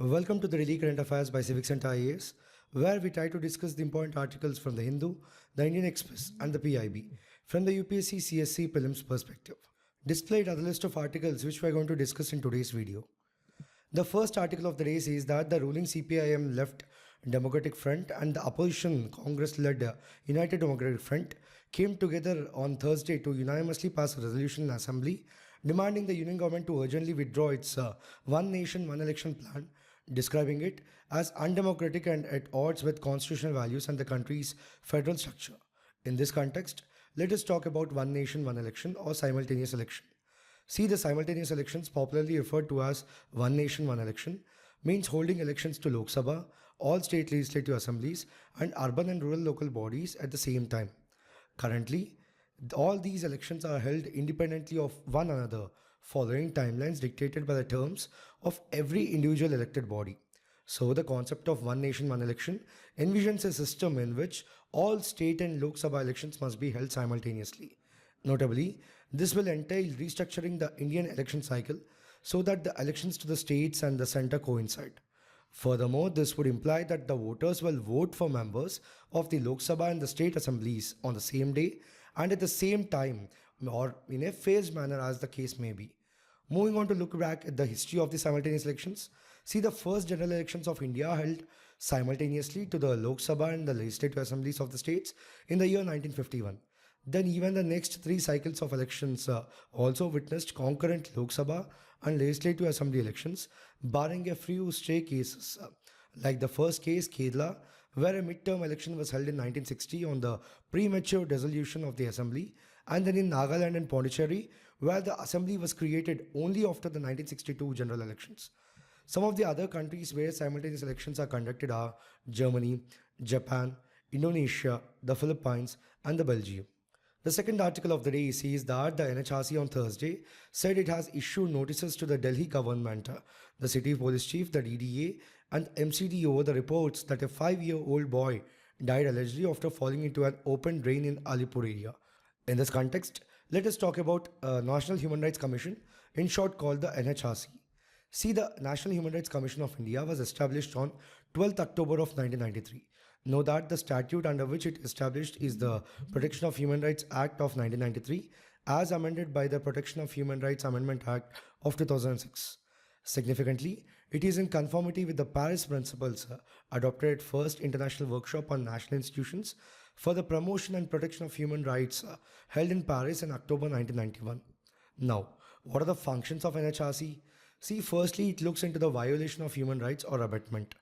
Welcome to the Daily Current Affairs by CivicCentre IAS, where we try to discuss the important articles from the Hindu, the Indian Express, and the PIB from the UPSC CSC Prelims perspective. Displayed are the list of articles which we are going to discuss in today's video. The first article of the day says that the ruling CPIM Left Democratic Front and the opposition Congress-led United Democratic Front came together on Thursday to unanimously pass a resolution in Assembly demanding the Union government to urgently withdraw its One Nation, One Election plan, describing it as undemocratic and at odds with constitutional values and the country's federal structure. In this context, let us talk about One Nation, One Election or simultaneous election. See, the simultaneous elections, popularly referred to as One Nation, One Election, means holding elections to Lok Sabha, all state legislative assemblies, and urban and rural local bodies at the same time. Currently, all these elections are held independently of one another, following timelines dictated by the terms of every individual elected body. So, the concept of One Nation, One Election envisions a system in which all state and Lok Sabha elections must be held simultaneously. Notably, this will entail restructuring the Indian election cycle so that the elections to the states and the centre coincide. Furthermore, this would imply that the voters will vote for members of the Lok Sabha and the state assemblies on the same day and at the same time, or in a phased manner as the case may be. Moving on to look back at the history of the simultaneous elections, see, the first general elections of India held simultaneously to the Lok Sabha and the legislative assemblies of the states in the year 1951. Then even the next three cycles of elections also witnessed concurrent Lok Sabha and Legislative Assembly elections, barring a few stray cases, like the first case, Kerala, where a midterm election was held in 1960 on the premature dissolution of the Assembly, and then in Nagaland and Pondicherry, where the Assembly was created only after the 1962 general elections. Some of the other countries where simultaneous elections are conducted are Germany, Japan, Indonesia, the Philippines, and the Belgium. The second article of the day says that the NHRC on Thursday said it has issued notices to the Delhi government, the city police chief, the DDA, and MCD over the reports that a 5-year-old boy died allegedly after falling into an open drain in Alipur area. In this context, let us talk about National Human Rights Commission, in short called the NHRC. See, the National Human Rights Commission of India was established on 12th October of 1993. Know that the statute under which it established is the Protection of Human Rights Act of 1993 as amended by the Protection of Human Rights Amendment Act of 2006. Significantly, it is in conformity with the Paris Principles adopted at first International Workshop on National Institutions for the Promotion and Protection of Human Rights held in Paris in October 1991. Now, what are the functions of NHRC? See, firstly, it looks into the violation of human rights or abetment.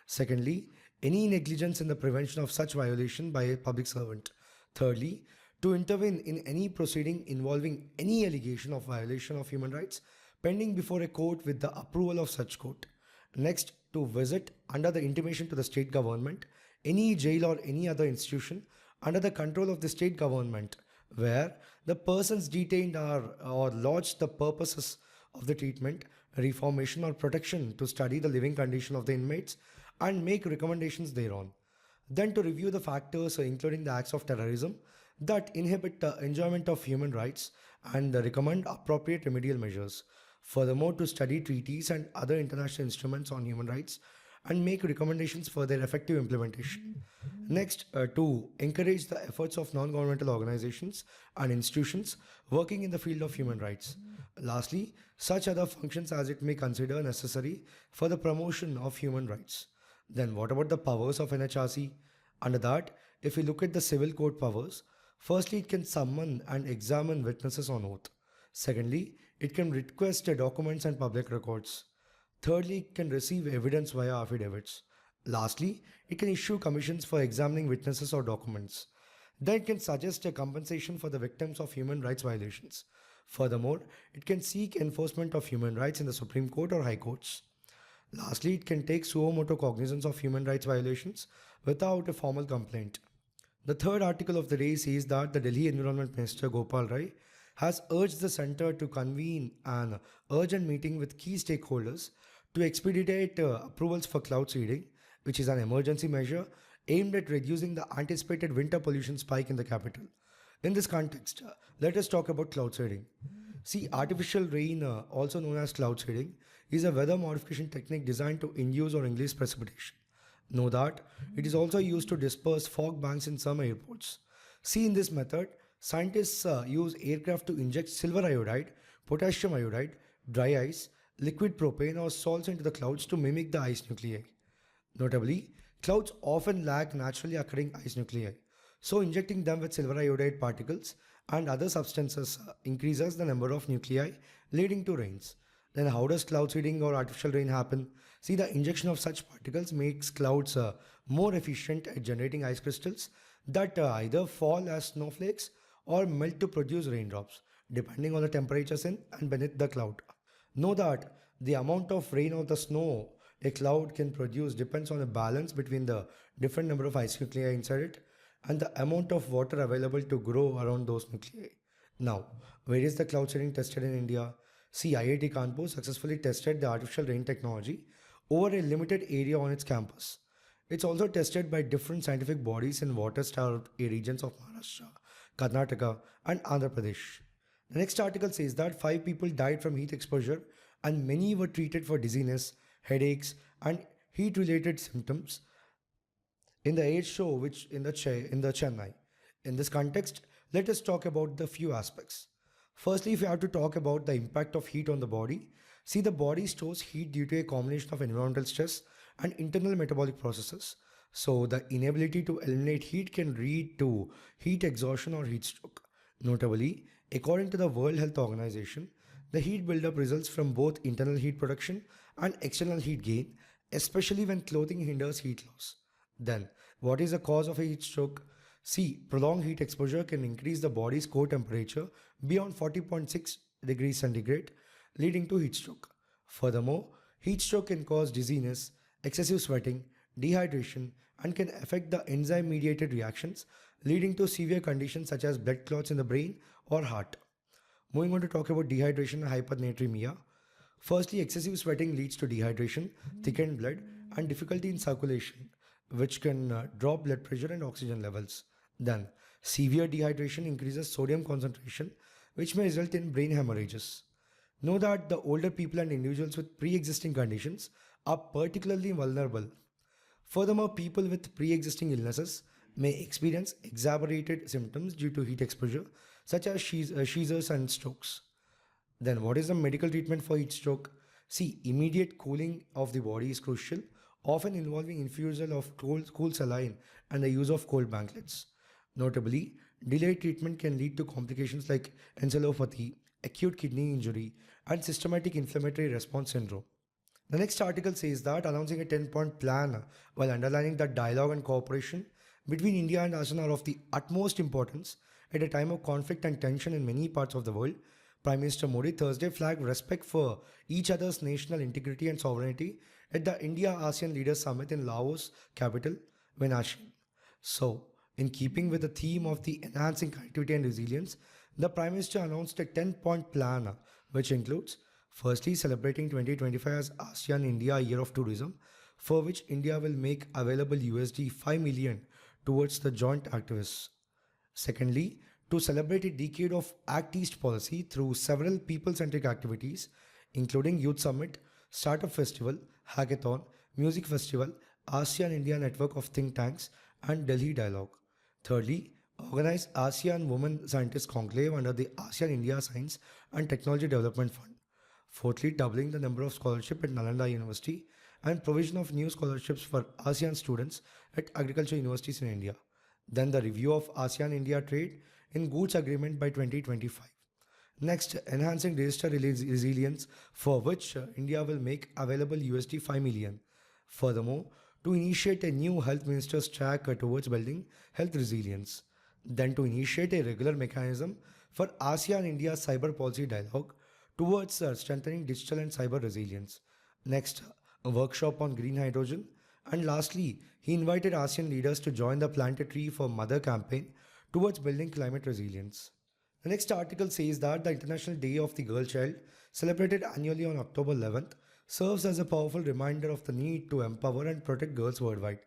Secondly, any negligence in the prevention of such violation by a public servant. Thirdly, to intervene in any proceeding involving any allegation of violation of human rights pending before a court with the approval of such court. Next, to visit under the intimation to the state government any jail or any other institution under the control of the state government where the persons detained are or lodged the purposes of the treatment, reformation or protection to study the living condition of the inmates and make recommendations thereon. Then to review the factors including the acts of terrorism that inhibit the enjoyment of human rights and recommend appropriate remedial measures. Furthermore, to study treaties and other international instruments on human rights and make recommendations for their effective implementation. Next, to encourage the efforts of non-governmental organizations and institutions working in the field of human rights. Lastly, such other functions as it may consider necessary for the promotion of human rights. Then what about the powers of NHRC? Under that, if we look at the civil court powers, firstly, it can summon and examine witnesses on oath. Secondly, it can request documents and public records. Thirdly, it can receive evidence via affidavits. Lastly, it can issue commissions for examining witnesses or documents. Then it can suggest a compensation for the victims of human rights violations. Furthermore, it can seek enforcement of human rights in the Supreme Court or High Courts. Lastly, it can take suo motu cognizance of human rights violations without a formal complaint. The third article of the day says that the Delhi Environment Minister Gopal Rai has urged the centre to convene an urgent meeting with key stakeholders to expedite approvals for cloud seeding, which is an emergency measure aimed at reducing the anticipated winter pollution spike in the capital. In this context, let us talk about cloud seeding. See, artificial rain, also known as cloud seeding, is a weather modification technique designed to induce or increase precipitation. Know that it is also used to disperse fog banks in some airports. See, in this method, scientists use aircraft to inject silver iodide, potassium iodide, dry ice, liquid propane, or salts into the clouds to mimic the ice nuclei. Notably, clouds often lack naturally occurring ice nuclei, so injecting them with silver iodide particles and other substances increases the number of nuclei, leading to rains. Then how does cloud seeding or artificial rain happen? See, the injection of such particles makes clouds more efficient at generating ice crystals that either fall as snowflakes or melt to produce raindrops, depending on the temperatures in and beneath the cloud. Know that the amount of rain or the snow a cloud can produce depends on a balance between the different number of ice nuclei inside it and the amount of water available to grow around those nuclei. Now, where is the cloud seeding tested in India? See, IIT Kanpur successfully tested the artificial rain technology over a limited area on its campus. It's also tested by different scientific bodies in water-starved regions of Maharashtra, Karnataka, and Andhra Pradesh. The next article says that 5 people died from heat exposure and many were treated for dizziness, headaches, and heat-related symptoms in the age show which in the Chennai. In this context, let us talk about the few aspects. Firstly, if you have to talk about the impact of heat on the body, see, the body stores heat due to a combination of environmental stress and internal metabolic processes. So the inability to eliminate heat can lead to heat exhaustion or heat stroke. Notably, according to the World Health Organization, the heat buildup results from both internal heat production and external heat gain, especially when clothing hinders heat loss. Then, what is the cause of a heat stroke? See, prolonged heat exposure can increase the body's core temperature beyond 40.6 degrees centigrade, leading to heat stroke. Furthermore, heat stroke can cause dizziness, excessive sweating, dehydration, and can affect the enzyme-mediated reactions, leading to severe conditions such as blood clots in the brain or heart. Moving on to talk about dehydration and hypernatremia. Firstly, excessive sweating leads to dehydration, thickened blood, and difficulty in circulation, which can drop blood pressure and oxygen levels. Then, severe dehydration increases sodium concentration, which may result in brain hemorrhages. Know that the older people and individuals with pre-existing conditions are particularly vulnerable. Furthermore, people with pre-existing illnesses may experience exacerbated symptoms due to heat exposure, such as seizures and strokes. Then, what is the medical treatment for heat stroke? See, immediate cooling of the body is crucial, often involving infusion of cool saline and the use of cold banklets. Notably, delayed treatment can lead to complications like encephalopathy, acute kidney injury, and systematic inflammatory response syndrome. The next article says that announcing a 10-point plan while underlining that dialogue and cooperation between India and ASEAN are of the utmost importance at a time of conflict and tension in many parts of the world. Prime Minister Modi Thursday flagged respect for each other's national integrity and sovereignty at the India-ASEAN Leaders Summit in Laos capital, Vignan. So, in keeping with the theme of the enhancing connectivity and resilience, the Prime Minister announced a 10-point plan which includes firstly, celebrating 2025 as ASEAN-India Year of Tourism, for which India will make available USD 5 million towards the joint activists. Secondly, to celebrate a decade of Act East policy through several people-centric activities, including Youth Summit, Startup Festival, Hackathon, Music Festival, ASEAN-India Network of Think Tanks, and Delhi Dialogue. Thirdly, organize ASEAN Women Scientists Conclave under the ASEAN-India Science and Technology Development Fund. Fourthly, doubling the number of scholarships at Nalanda University and provision of new scholarships for ASEAN students at agriculture universities in India. Then the review of ASEAN-India trade in goods agreement by 2025. Next, enhancing disaster resilience, for which India will make available USD 5 million. Furthermore, to initiate a new health minister's track towards building health resilience. Then to initiate a regular mechanism for ASEAN-India cyber policy dialogue towards strengthening digital and cyber resilience. Next, a workshop on green hydrogen. And lastly, he invited ASEAN leaders to join the Plant a Tree for Mother campaign towards building climate resilience. The next article says that the International Day of the Girl Child, celebrated annually on October 11th, serves as a powerful reminder of the need to empower and protect girls worldwide.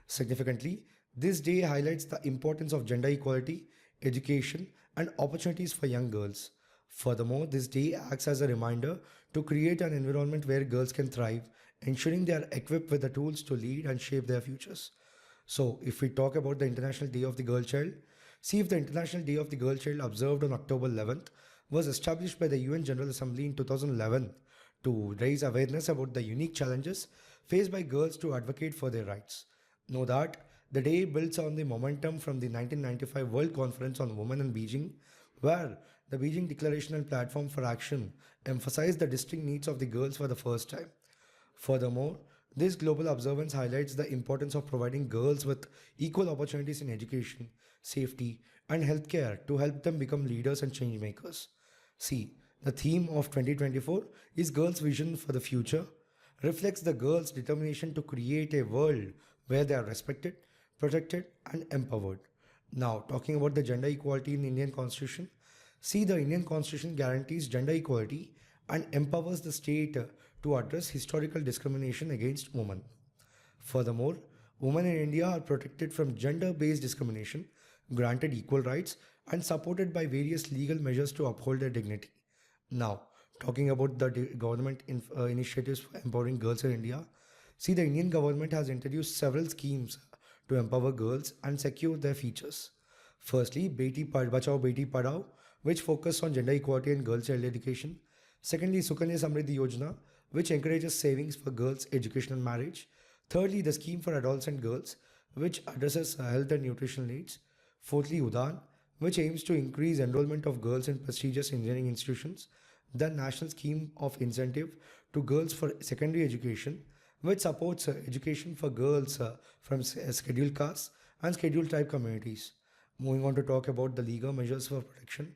Significantly, this day highlights the importance of gender equality, education, and opportunities for young girls. Furthermore, this day acts as a reminder to create an environment where girls can thrive, ensuring they are equipped with the tools to lead and shape their futures. So, if we talk about the International Day of the Girl Child, see if the International Day of the Girl Child observed on October 11th was established by the UN General Assembly in 2011 to raise awareness about the unique challenges faced by girls to advocate for their rights. Know that the day builds on the momentum from the 1995 World Conference on Women in Beijing, where the Beijing Declaration and Platform for Action emphasized the distinct needs of the girls for the first time. Furthermore, this global observance highlights the importance of providing girls with equal opportunities in education, safety, and healthcare to help them become leaders and change makers. See, the theme of 2024 is Girls' Vision for the Future, reflects the girls' determination to create a world where they are respected, protected, and empowered. Now, talking about the gender equality in the Indian Constitution, see the Indian Constitution guarantees gender equality and empowers the state to address historical discrimination against women. Furthermore, women in India are protected from gender-based discrimination, granted equal rights, and supported by various legal measures to uphold their dignity. Now, talking about the government initiatives for empowering girls in India, see the Indian government has introduced several schemes to empower girls and secure their futures. Firstly, Beti Bachao Beti Padhao, which focus on gender equality and girls' child education. Secondly, Sukanya Samriddhi Yojana, which encourages savings for girls' education and marriage. Thirdly, the scheme for adults and girls, which addresses health and nutritional needs. Fourthly, Udan, which aims to increase enrollment of girls in prestigious engineering institutions. The National Scheme of Incentive to Girls for Secondary Education, which supports education for girls from scheduled castes and scheduled tribe communities. Moving on to talk about the legal measures for protection.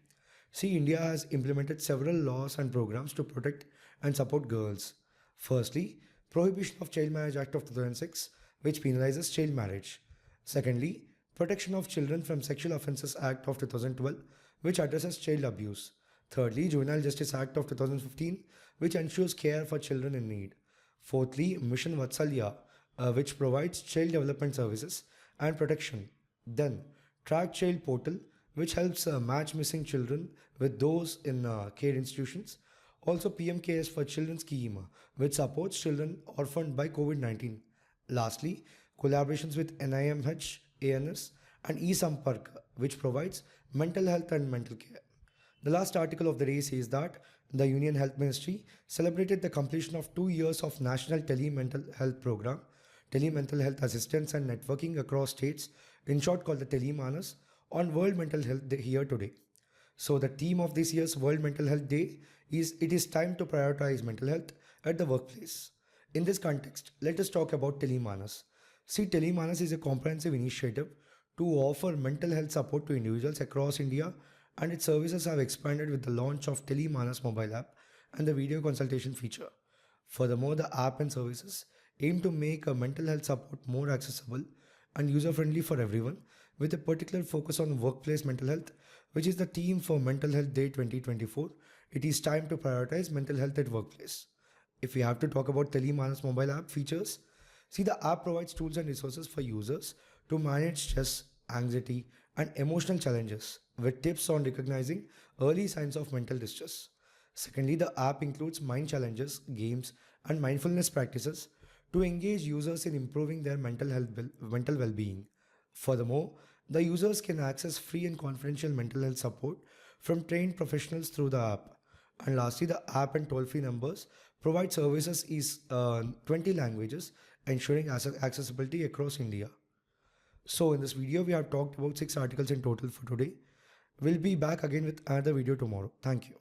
See, India has implemented several laws and programs to protect and support girls. Firstly, Prohibition of Child Marriage Act of 2006, which penalizes child marriage. Secondly, Protection of Children from Sexual Offences Act of 2012, which addresses child abuse. Thirdly, Juvenile Justice Act of 2015, which ensures care for children in need. Fourthly, Mission Vatsalya, which provides child development services and protection. Then, Track Child Portal, which helps match missing children with those in care institutions. Also, PMKS for Children scheme, which supports children orphaned by COVID-19. Lastly, collaborations with NIMH, ANS, and eSampark, which provides mental health and mental care. The last article of the day says that the Union Health Ministry celebrated the completion of 2 years of National Tele-Mental Health Program, Tele-Mental Health Assistance and Networking across states, in short called the Tele MANAS, on World Mental Health Day here today. So the theme of this year's World Mental Health Day is "It is time to prioritize mental health at the workplace." In this context, let us talk about Tele MANAS. See, Tele MANAS is a comprehensive initiative to offer mental health support to individuals across India, and its services have expanded with the launch of Tele MANAS mobile app and the video consultation feature. Furthermore, the app and services aim to make a mental health support more accessible and user-friendly for everyone, with a particular focus on workplace mental health, which is the theme for Mental Health Day 2024. It is time to prioritize mental health at workplace. If we have to talk about Tele MANAS mobile app features, see, the app provides tools and resources for users to manage stress, anxiety, and emotional challenges, with tips on recognizing early signs of mental distress. Secondly, the app includes mind challenges, games, and mindfulness practices to engage users in improving their mental well-being. Furthermore, the users can access free and confidential mental health support from trained professionals through the app. And lastly, the app and toll-free numbers provide services in 20 languages, ensuring accessibility across India. So in this video, we have talked about 6 articles in total for today. We'll be back again with another video tomorrow. Thank you.